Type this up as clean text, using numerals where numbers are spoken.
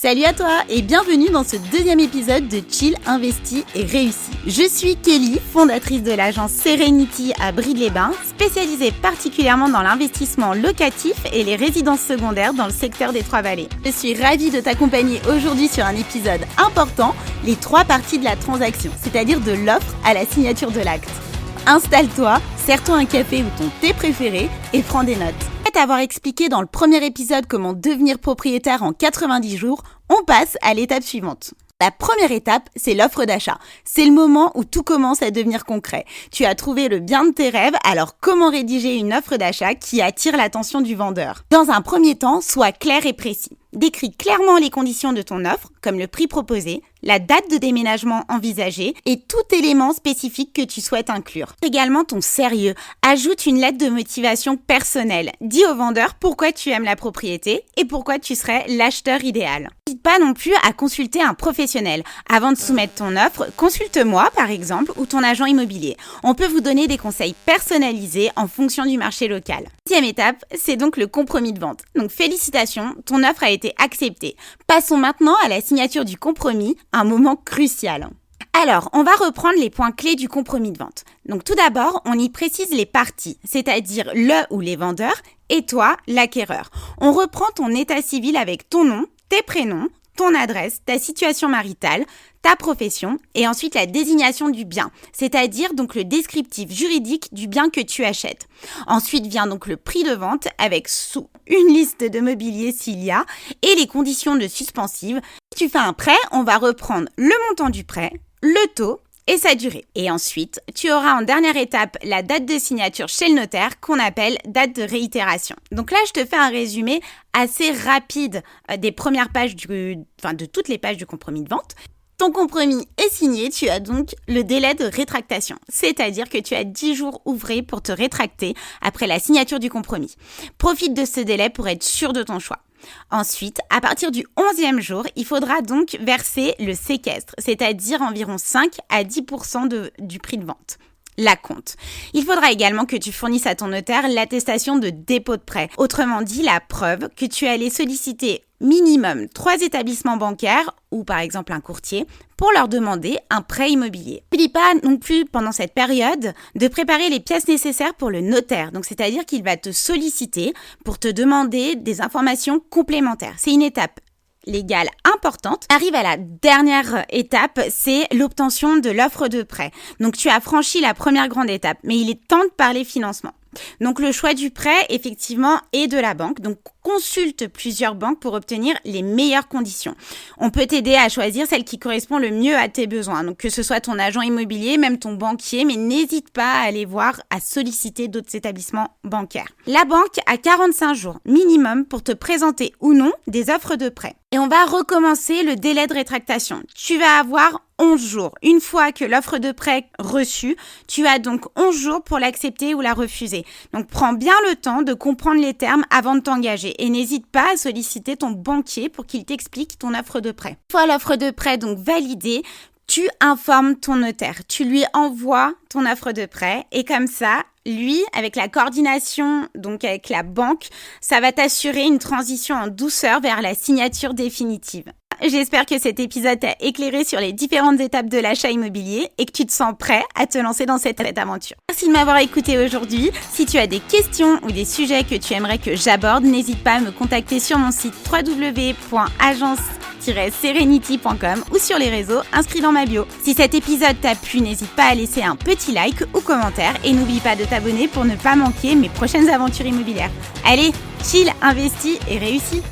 Salut à toi et bienvenue dans ce deuxième épisode de Chill, Investi et Réussi. Je suis Kelly, fondatrice de l'agence Serenity à Brie-les-Bains, spécialisée particulièrement dans l'investissement locatif et les résidences secondaires dans le secteur des Trois-Vallées. Je suis ravie de t'accompagner aujourd'hui sur un épisode important, les 3 parties de la transaction, c'est-à-dire de l'offre à la signature de l'acte. Installe-toi, sers-toi un café ou ton thé préféré et prends des notes. Après t'avoir expliqué dans le premier épisode comment devenir propriétaire en 90 jours, on passe à l'étape suivante. La première étape, c'est l'offre d'achat. C'est le moment où tout commence à devenir concret. Tu as trouvé le bien de tes rêves, alors comment rédiger une offre d'achat qui attire l'attention du vendeur ? Dans un premier temps, sois clair et précis. Décris clairement les conditions de ton offre, comme le prix proposé, la date de déménagement envisagée et tout élément spécifique que tu souhaites inclure. Également ton sérieux. Ajoute une lettre de motivation personnelle. Dis au vendeur pourquoi tu aimes la propriété et pourquoi tu serais l'acheteur idéal. N'hésite pas non plus à consulter un professionnel. Avant de soumettre ton offre, consulte-moi par exemple ou ton agent immobilier. On peut vous donner des conseils personnalisés en fonction du marché local. Deuxième étape, c'est donc le compromis de vente. Donc félicitations, ton offre a été acceptée. Passons maintenant à la signature du compromis, un moment crucial. Alors, on va reprendre les points clés du compromis de vente. Donc tout d'abord, on y précise les parties, c'est-à-dire le ou les vendeurs et toi, l'acquéreur. On reprend ton état civil avec ton nom, tes prénoms, ton adresse, ta situation maritale, ta profession et ensuite la désignation du bien, c'est-à-dire donc le descriptif juridique du bien que tu achètes. Ensuite vient donc le prix de vente avec sous une liste de mobilier s'il y a et les conditions de suspensive. Si tu fais un prêt, on va reprendre le montant du prêt, le taux et sa durée. Et ensuite, tu auras en dernière étape la date de signature chez le notaire qu'on appelle date de réitération. Donc là, je te fais un résumé assez rapide des premières pages de toutes les pages du compromis de vente. Ton compromis est signé, tu as donc le délai de rétractation, c'est-à-dire que tu as 10 jours ouvrés pour te rétracter après la signature du compromis. Profite de ce délai pour être sûr de ton choix. Ensuite, à partir du 11e jour, il faudra donc verser le séquestre, c'est-à-dire environ 5 à 10% du prix de vente. L'acompte. Il faudra également que tu fournisses à ton notaire l'attestation de dépôt de prêt, autrement dit la preuve que tu allais solliciter minimum 3 établissements bancaires ou par exemple un courtier pour leur demander un prêt immobilier. N'oublie pas non plus pendant cette période de préparer les pièces nécessaires pour le notaire. Donc c'est-à-dire qu'il va te solliciter pour te demander des informations complémentaires. C'est une étape légale importante. Arrive à la dernière étape, c'est l'obtention de l'offre de prêt. Donc tu as franchi la première grande étape, mais il est temps de parler financement. Donc le choix du prêt, effectivement, est de la banque. Donc consulte plusieurs banques pour obtenir les meilleures conditions. On peut t'aider à choisir celle qui correspond le mieux à tes besoins. Donc que ce soit ton agent immobilier, même ton banquier, mais n'hésite pas à aller voir, à solliciter d'autres établissements bancaires. La banque a 45 jours minimum pour te présenter ou non des offres de prêt. Et on va recommencer le délai de rétractation. Tu vas avoir 11 jours. Une fois que l'offre de prêt reçue, tu as donc 11 jours pour l'accepter ou la refuser. Donc prends bien le temps de comprendre les termes avant de t'engager et n'hésite pas à solliciter ton banquier pour qu'il t'explique ton offre de prêt. Une fois l'offre de prêt donc validée, tu informes ton notaire. Tu lui envoies ton offre de prêt et comme ça, lui, avec la coordination, donc avec la banque, ça va t'assurer une transition en douceur vers la signature définitive. J'espère que cet épisode t'a éclairé sur les différentes étapes de l'achat immobilier et que tu te sens prêt à te lancer dans cette aventure. Merci de m'avoir écouté aujourd'hui. Si tu as des questions ou des sujets que tu aimerais que j'aborde, n'hésite pas à me contacter sur mon site www.agence-serenity.com ou sur les réseaux inscrits dans ma bio. Si cet épisode t'a plu, n'hésite pas à laisser un petit like ou commentaire et n'oublie pas de t'abonner pour ne pas manquer mes prochaines aventures immobilières. Allez, chill, investis et réussis!